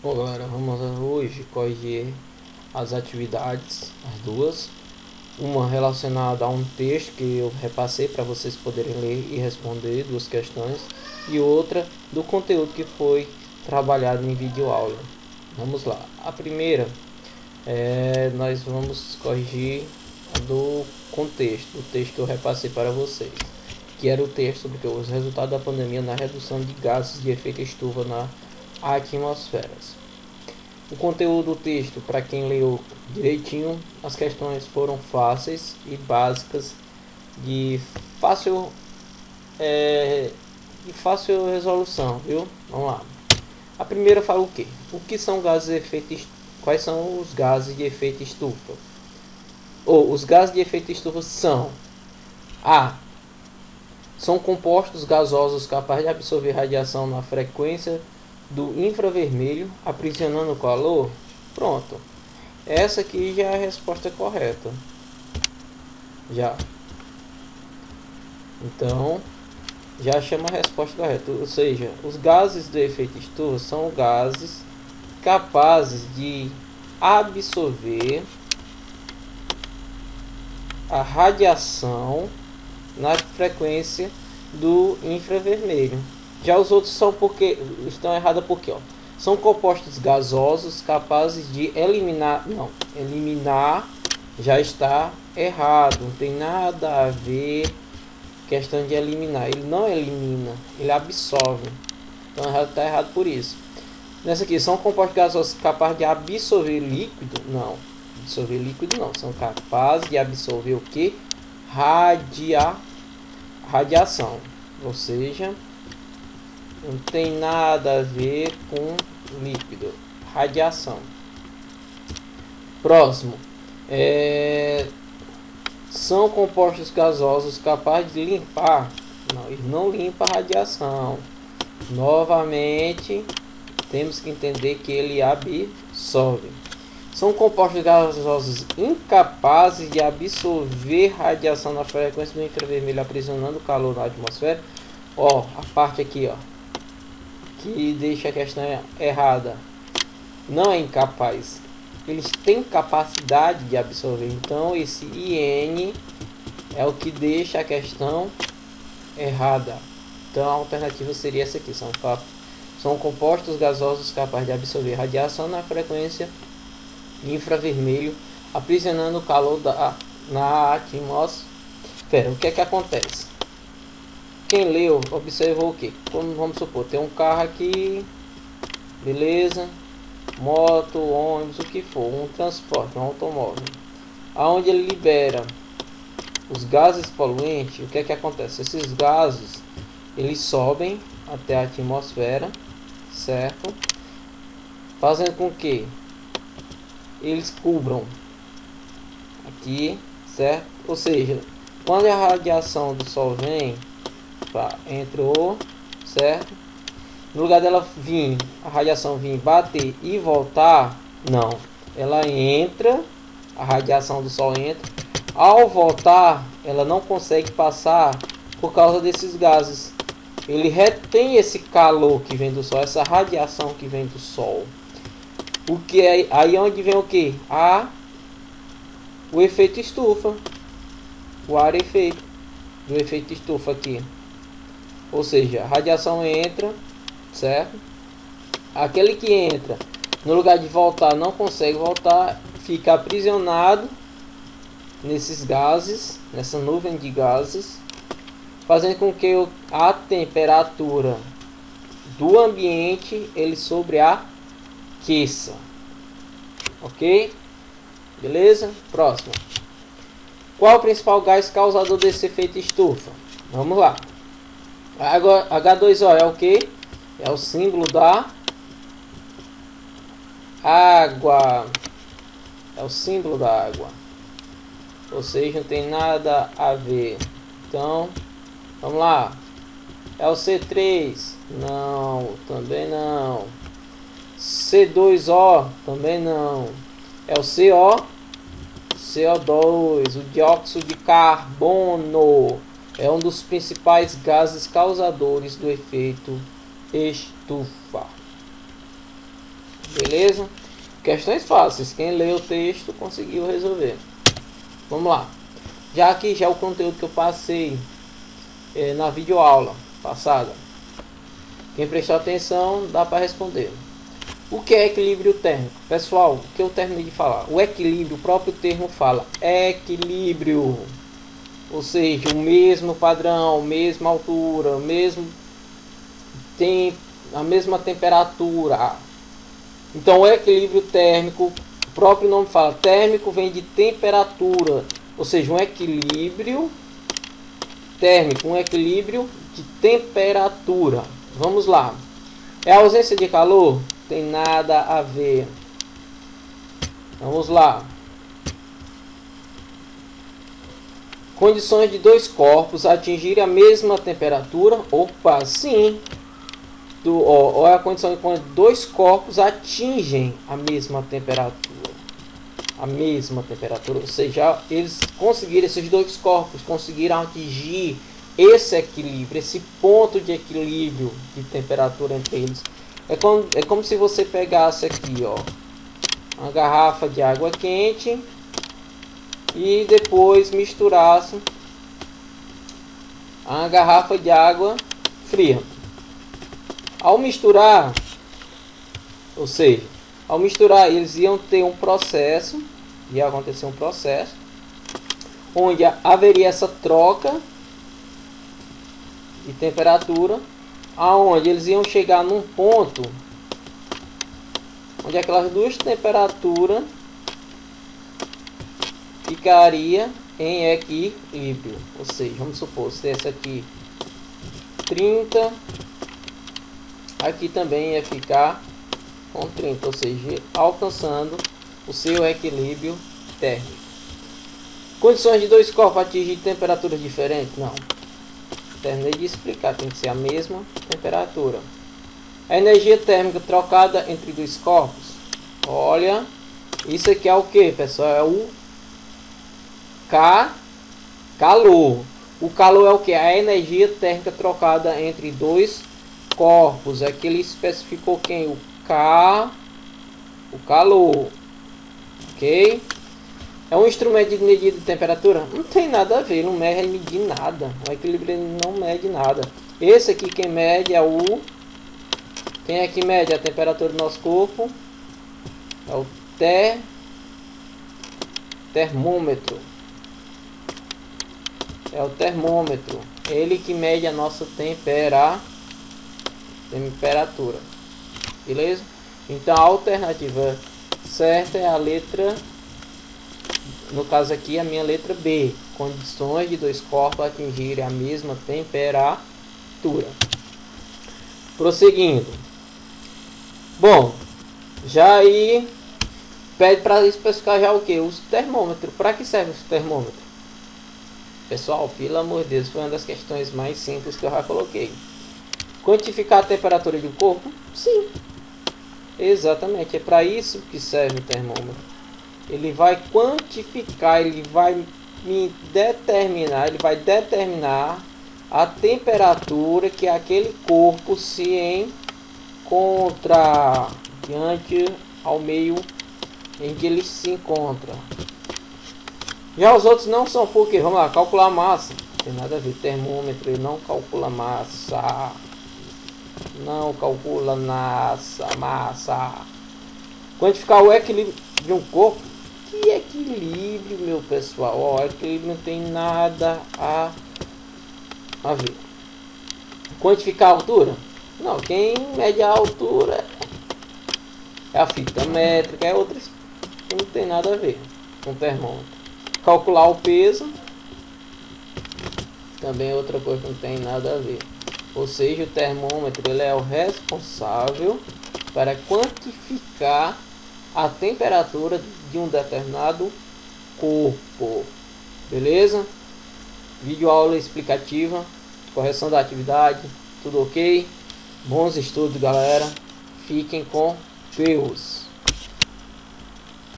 Bom, galera, vamos hoje corrigir as atividades, as duas. Uma relacionada a um texto que eu repassei para vocês poderem ler e responder duas questões. E outra do conteúdo que foi trabalhado em videoaula. Vamos lá. A primeira, nós vamos corrigir a do contexto, o texto que eu repassei para vocês. Que era o texto sobre os resultados da pandemia na redução de gases de efeito estufa na atmosfera. O conteúdo do texto, para quem leu direitinho, as questões foram fáceis e básicas, de fácil, resolução, viu? Vamos lá. A primeira fala o quê? O que são gases de efeito estufa? Quais são os gases de efeito estufa? Os gases de efeito estufa são: A. São compostos gasosos capazes de absorver radiação na frequência do infravermelho, aprisionando o calor. Pronto. Essa aqui já é a resposta correta. Já. Então, já chama a resposta correta. Ou seja, os gases do efeito estufa são gases capazes de absorver a radiação na frequência do infravermelho. Já os outros são porque estão errados porque são compostos gasosos capazes de eliminar. Não, eliminar já está errado. Não tem nada a ver questão de eliminar. Ele não elimina, ele absorve. Então está errado por isso. Nessa aqui, são compostos gasosos capazes de absorver líquido? Não, absorver líquido não. São capazes de absorver o que? Radiação. Ou seja, não tem nada a ver com líquido. Radiação. Próximo. São compostos gasosos capazes de limpar. Não, ele não limpa a radiação. Novamente, temos que entender que ele absorve. São compostos gasosos incapazes de absorver radiação na frequência do infravermelho, aprisionando o calor na atmosfera. A parte aqui, que deixa a questão errada. Não é incapaz. Eles têm capacidade de absorver. Então, esse IN é o que deixa a questão errada. Então, a alternativa seria essa aqui. São compostos gasosos capazes de absorver radiação na frequência infravermelho, aprisionando o calor na atmosfera. O que é que acontece? Quem leu observou o que? Como vamos supor, tem um carro aqui, beleza, moto, ônibus, o que for, um transporte, um automóvel, aonde ele libera os gases poluentes. O que é que acontece? Esses gases, eles sobem até a atmosfera, certo? Fazendo com que eles cubram aqui, certo? Ou seja, quando a radiação do sol vem, entrou, certo? No lugar dela vir, a radiação vir bater e voltar, não, ela entra, a radiação do sol entra, ao voltar ela não consegue passar por causa desses gases. Ele retém esse calor que vem do sol, essa radiação que vem do sol. O que é aí onde vem o que? O efeito estufa, o ar efeito do efeito estufa aqui. Ou seja, a radiação entra, certo? Aquele que entra, no lugar de voltar, não consegue voltar, fica aprisionado nesses gases, nessa nuvem de gases, fazendo com que a temperatura do ambiente ele sobreaqueça. Ok? Beleza? Próximo. Qual o principal gás causador desse efeito estufa? Vamos lá. H2O é o que? É o símbolo da água. É o símbolo da água. Ou seja, não tem nada a ver. Então, vamos lá. É o C3? Não, também não. C2O? Também não. É o CO2, o dióxido de carbono. É um dos principais gases causadores do efeito estufa. Beleza? Questões fáceis. Quem lê o texto conseguiu resolver. Vamos lá. Já aqui já é o conteúdo que eu passei na videoaula passada. Quem prestou atenção dá para responder. O que é equilíbrio térmico? Pessoal, o que eu terminei de falar? O equilíbrio, o próprio termo fala equilíbrio. Ou seja, o mesmo padrão, mesma altura, a mesma temperatura. Então o equilíbrio térmico, o próprio nome fala, térmico vem de temperatura. Ou seja, um equilíbrio térmico, um equilíbrio de temperatura. Vamos lá. É a ausência de calor? Tem nada a ver. Vamos lá. Condições de dois corpos atingirem a mesma temperatura? Opa, sim. Ou é a condição de quando dois corpos atingem a mesma temperatura. A mesma temperatura. Ou seja, eles conseguiram, esses dois corpos conseguiram atingir esse equilíbrio, esse ponto de equilíbrio de temperatura entre eles. É como se você pegasse aqui, ó, uma garrafa de água quente e depois misturasse a garrafa de água fria. Ao misturar, ou seja, ao misturar eles iam ter um processo, ia acontecer um processo, onde haveria essa troca de temperatura, aonde eles iam chegar num ponto onde aquelas duas temperaturas ficaria em equilíbrio. Ou seja, vamos supor, se essa aqui 30, aqui também ia ficar com 30, ou seja, alcançando o seu equilíbrio térmico. Condições de dois corpos atingir temperaturas diferentes? Não. Terminei de explicar, tem que ser a mesma temperatura. A energia térmica trocada entre dois corpos. Olha, isso aqui é o que, pessoal? É o calor. O calor é o que? A energia térmica trocada entre dois corpos. Aqui ele especificou quem? O calor. Ok? É um instrumento de medida de temperatura? Não tem nada a ver, não mede medir nada. O equilíbrio não mede nada. Esse aqui quem mede é o... Quem é que mede a temperatura do nosso corpo? É o termômetro. É o termômetro. Ele que mede a nossa temperatura. Beleza? Então a alternativa certa é a letra... No caso aqui, a minha letra B. Condições de dois corpos atingirem a mesma temperatura. Prosseguindo. Bom, já aí pede para especificar já o que? Os termômetros. Para que serve os termômetros? Pessoal, pelo amor de Deus, foi uma das questões mais simples que eu já coloquei. Quantificar a temperatura do corpo? Sim. Exatamente, é para isso que serve o termômetro. Ele vai quantificar, ele vai determinar a temperatura que aquele corpo se encontra diante ao meio em que ele se encontra. Já os outros não são porque, vamos lá, calcular a massa. Não tem nada a ver, termômetro ele não calcula massa. Não calcula massa. Quantificar o equilíbrio de um corpo. Que equilíbrio, meu pessoal? Ó, equilíbrio não tem nada a ver. Quantificar a altura? Não, quem mede a altura é a fita métrica, é outras que não tem nada a ver com o termômetro. Calcular o peso também é outra coisa que não tem nada a ver. Ou seja, o termômetro ele é o responsável para quantificar a temperatura de um determinado corpo. Beleza? Vídeo aula explicativa, correção da atividade, tudo ok? Bons estudos, galera. Fiquem com Deus.